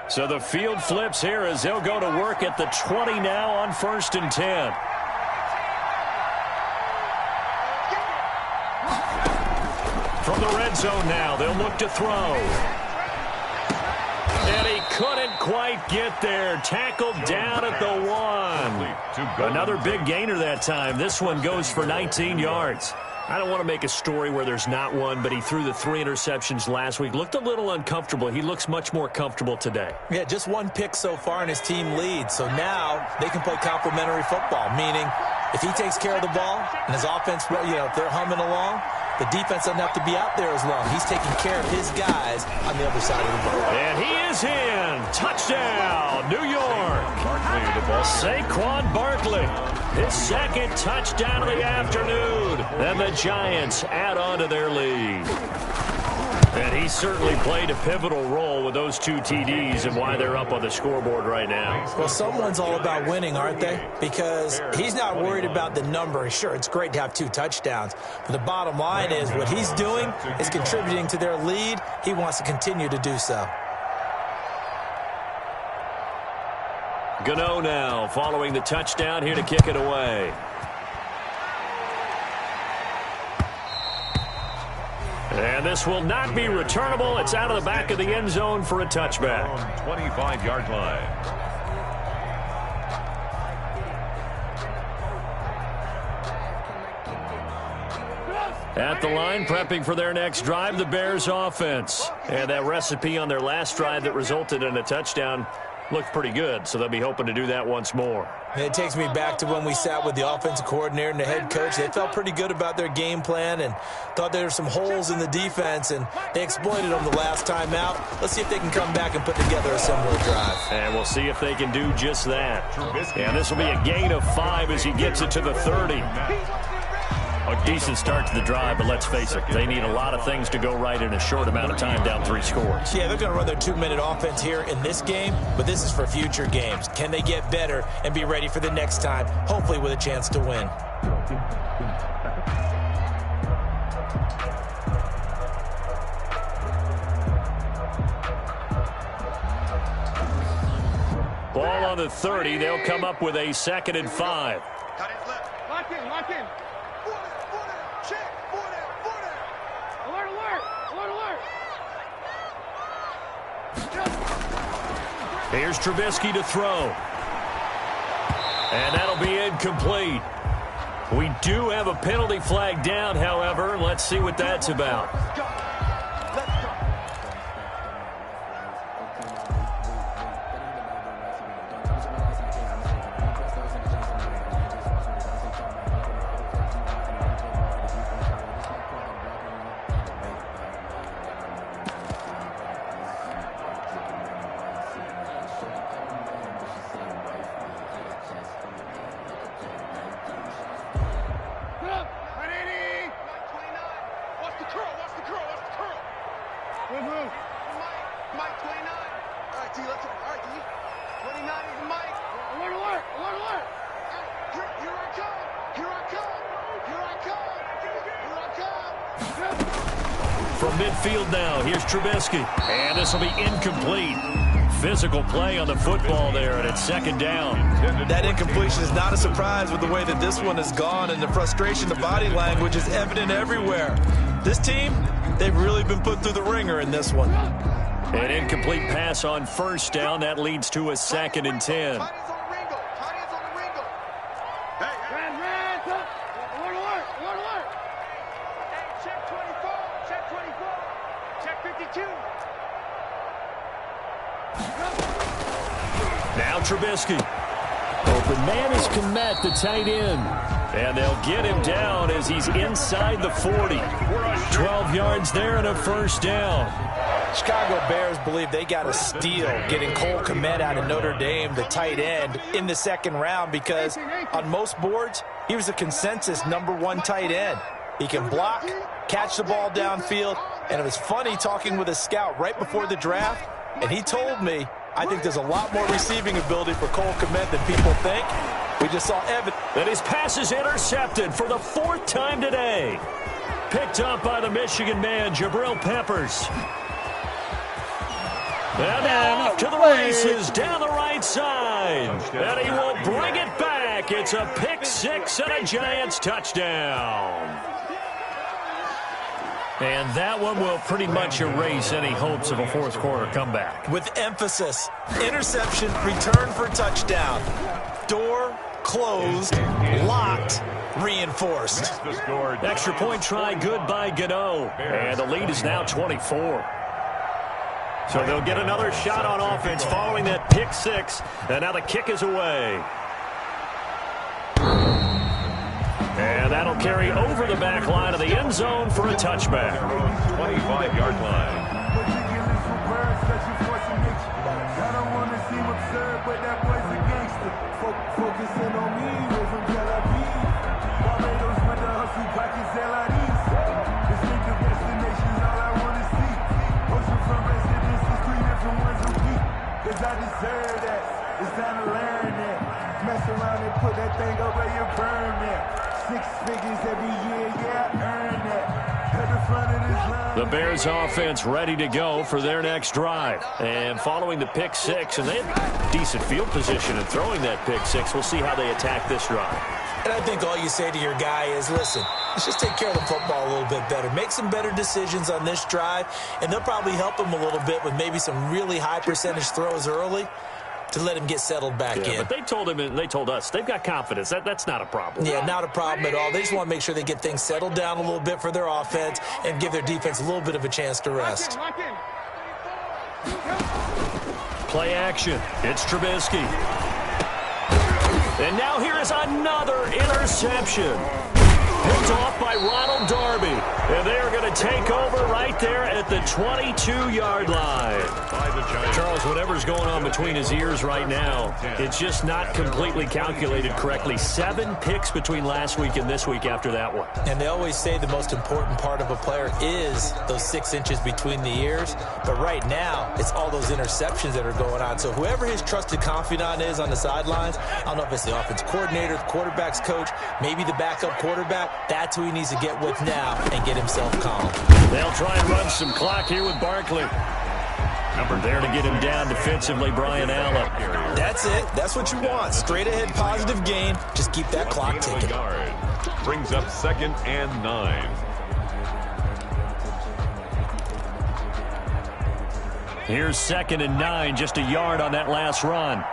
So the field flips here as they'll go to work at the 20 now on 1st and 10. From the red zone now, they'll look to throw. And he couldn't quite get there. Tackled down at the 1. Another big gainer that time. This one goes for 19 yards. I don't want to make a story where there's not one, but he threw the 3 interceptions last week. Looked a little uncomfortable. He looks much more comfortable today. Yeah, just 1 pick so far and his team leads. So now they can play complementary football, meaning if he takes care of the ball and his offense, if they're humming along, the defense doesn't have to be out there as long. He's taking care of his guys on the other side of the ball. And he is in. Touchdown, New York. Saquon Barkley, his 2nd touchdown of the afternoon. And the Giants add on to their lead. And he certainly played a pivotal role with those 2 TDs and why they're up on the scoreboard right now. Well, someone's all about winning, aren't they? Because he's not worried about the number. Sure, it's great to have 2 touchdowns. But the bottom line is what he's doing is contributing to their lead. He wants to continue to do so. Gano now following the touchdown here to kick it away. And this will not be returnable. It's out of the back of the end zone for a touchback. 25-yard line. At the line, prepping for their next drive, the Bears offense. And that recipe on their last drive that resulted in a touchdown looked pretty good, so they'll be hoping to do that once more. And it takes me back to when we sat with the offensive coordinator and the head coach. They felt pretty good about their game plan and thought there were some holes in the defense, and they exploited them the last time out. Let's see if they can come back and put together a similar drive. And we'll see if they can do just that. And this will be a gain of 5 as he gets it to the 30. A decent start to the drive, but let's face it, they need a lot of things to go right in a short amount of time, down 3 scores. Yeah, they're going to run their 2-minute offense here in this game, but this is for future games. Can they get better and be ready for the next time, hopefully with a chance to win? Ball on the 30. They'll come up with a 2nd and 5. Lock in, lock in. Here's Trubisky to throw. And that'll be incomplete. We do have a penalty flag down, however. Let's see what that's about. From midfield now, here's Trubisky. And this will be incomplete. Physical play on the football there, and it's 2nd down. That incompletion is not a surprise with the way that this one has gone, and the frustration, the body language is evident everywhere. This team, they've really been put through the ringer in this one. An incomplete pass on 1st down. That leads to a 2nd and 10. Now Trubisky. Open man is Komet, the tight end. And they'll get him down as he's inside the 40. 12 yards there and a 1st down. Chicago Bears believe they got a steal getting Cole Kmet out of Notre Dame, the tight end, in the 2nd round because on most boards, he was a consensus #1 tight end. He can block, catch the ball downfield, and it was funny talking with a scout right before the draft, and he told me, I think there's a lot more receiving ability for Cole Kmet than people think. We just saw evidence. And his pass is intercepted for the 4th time today. Picked up by the Michigan man, Jabril Peppers. And then off to the races down the right side. And he will bring it back. It's a pick 6 and a Giants touchdown. And that one will pretty much erase any hopes of a 4th quarter comeback. With emphasis, interception, return for touchdown. Door closed, locked, reinforced. Extra point try good by Gano. And the lead is now 24. So they'll get another shot on offense following that pick six. And now the kick is away. And that'll carry over the back line of the end zone for a touchback. 25-yard line. I don't want to seem absurd, but that boy's a gangster. Focusing on me, we're from Tel Aviv. Barbados with the hustle, pockets LIDs. Distinctive destinations, all I want to see. Ocean from residences, 3 different ones a week. Cause I deserve that, it's time to learn that. Mess around and put that thing up where you burn that. 6 figures every year, yeah, I earn that. At the front of this line. The Bears offense ready to go for their next drive. And following the pick six, and they have decent field position in throwing that pick six. We'll see how they attack this drive. And I think all you say to your guy is, listen, let's just take care of the football a little bit better. Make some better decisions on this drive, and they'll probably help him a little bit with maybe some really high percentage throws early to let him get settled back in. But they told him and they told us they've got confidence. That's not a problem. Yeah, not a problem at all. They just want to make sure they get things settled down a little bit for their offense and give their defense a little bit of a chance to rest. Play action. It's Trubisky. And now here is another interception. Picked off by Ronald Darby. And they are going to take over right there at the 22-yard line. Charles, whatever's going on between his ears right now, it's just not completely calculated correctly. 7 picks between last week and this week after that one. And they always say the most important part of a player is those 6 inches between the ears. But right now, it's all those interceptions that are going on. So whoever his trusted confidant is on the sidelines, I don't know if it's the offense coordinator, the quarterback's coach, maybe the backup quarterback, that's who he needs to get with now and get himself calm. They'll try and run some clock here with Barkley. There to get him down defensively, Brian Allen. That's it. That's what you want. Straight ahead positive gain. Just keep that clock ticking. Brings up 2nd and 9. Here's 2nd and 9, just a yard on that last run.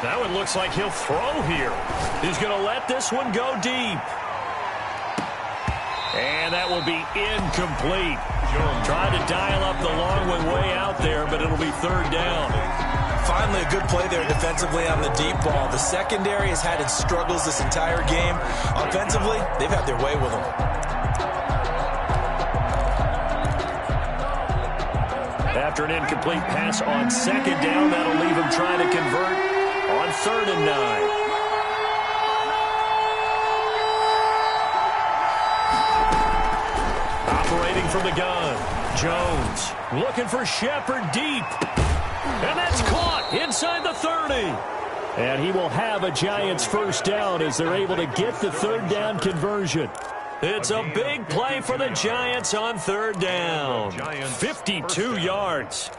That one looks like he'll throw here. He's going to let this one go deep. And that will be incomplete. Trying to dial up the long one way out there, but it'll be 3rd down. Finally, a good play there defensively on the deep ball. The secondary has had its struggles this entire game. Offensively, they've had their way with them. After an incomplete pass on 2nd down, that'll leave him trying to convert on 3rd and 9. Operating from the gun, Jones looking for Shepard deep. And that's caught inside the 30. And he will have a Giants 1st down as they're able to get the 3rd down conversion. It's a big play for the Giants on 3rd down. 52 yards.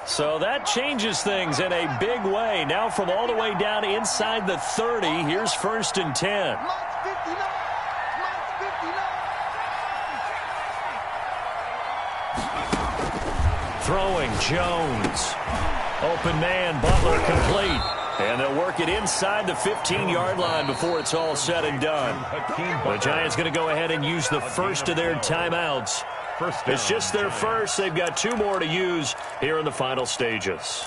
So that changes things in a big way. Now from all the way down inside the 30, here's 1st and 10. Throwing, Jones. Open man, Butler complete. And they'll work it inside the 15-yard line before it's all said and done. The Giants going to go ahead and use the first of their timeouts. It's just their first. They've got 2 more to use here in the final stages.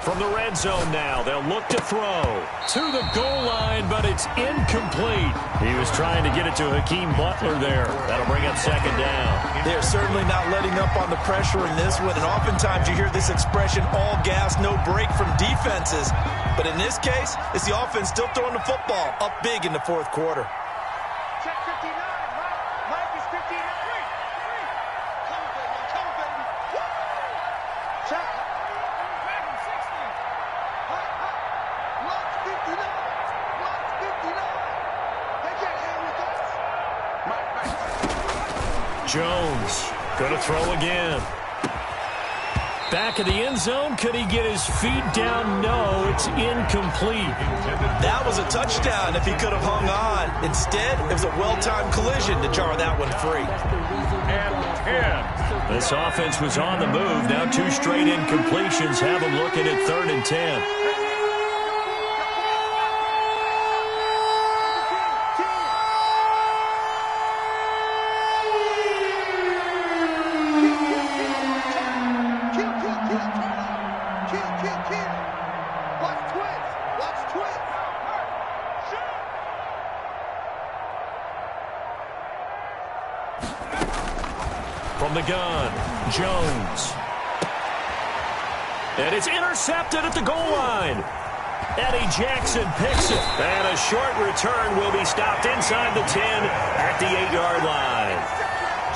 From the red zone now, they'll look to throw to the goal line, but it's incomplete. He was trying to get it to Hakeem Butler there. That'll bring up second down. They're certainly not letting up on the pressure in this one, and oftentimes you hear this expression, all gas, no break from defenses. But in this case, it's the offense still throwing the football up big in the fourth quarter. Check 59, Mike is 59. Come baby. Check. Watch 59. Watch 59. They can't hang with us. Jones going to throw again. Back of the end zone. Could he get his feet down? No, it's incomplete. That was a touchdown if he could have hung on. Instead, it was a well-timed collision to jar that one free. And 10. This offense was on the move. Now 2 straight incompletions have them looking at 3rd and 10. From the gun, Jones. And it's intercepted at the goal line. Eddie Jackson picks it. And a short return will be stopped inside the 10 at the 8-yard line.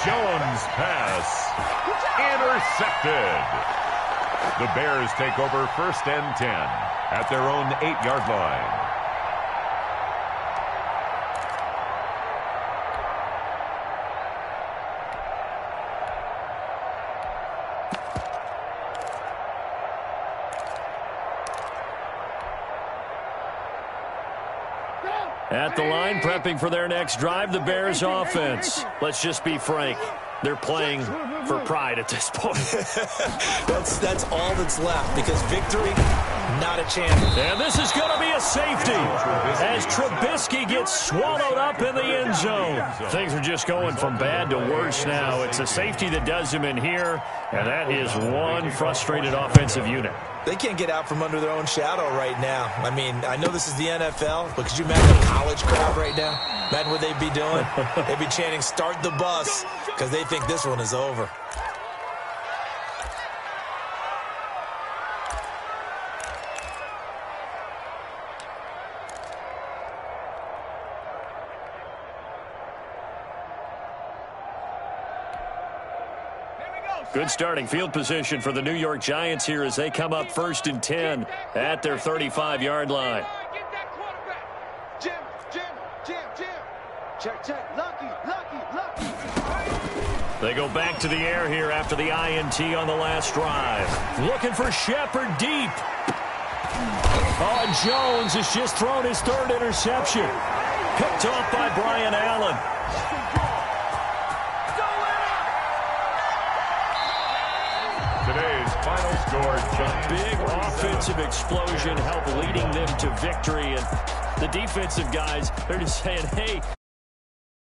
Jones' pass intercepted. The Bears take over 1st and 10 at their own 8-yard line. At the line, prepping for their next drive, the Bears offense. Let's just be frank. They're playing for pride at this point. That's all that's left, because victory, not a chance. And this is going to be a safety as Trubisky gets swallowed up in the end zone. Things are just going from bad to worse now. It's a safety that does him in here, and that is one frustrated offensive unit. They can't get out from under their own shadow right now. I mean, I know this is the NFL, but could you imagine a college crowd right now? Imagine what they'd be doing. They'd be chanting, "Start the bus," because they think this one is over. Good starting field position for the New York Giants here as they come up 1st and 10 at their 35-yard line. Get that quarterback. Jim. Check. Lucky. They go back to the air here after the INT on the last drive. Looking for Shepard deep. Oh, and Jones has just thrown his 3rd interception. Picked off by Brian Allen. Today's final score, Big offensive explosion helped leading them to victory. And the defensive guys, they're just saying, hey,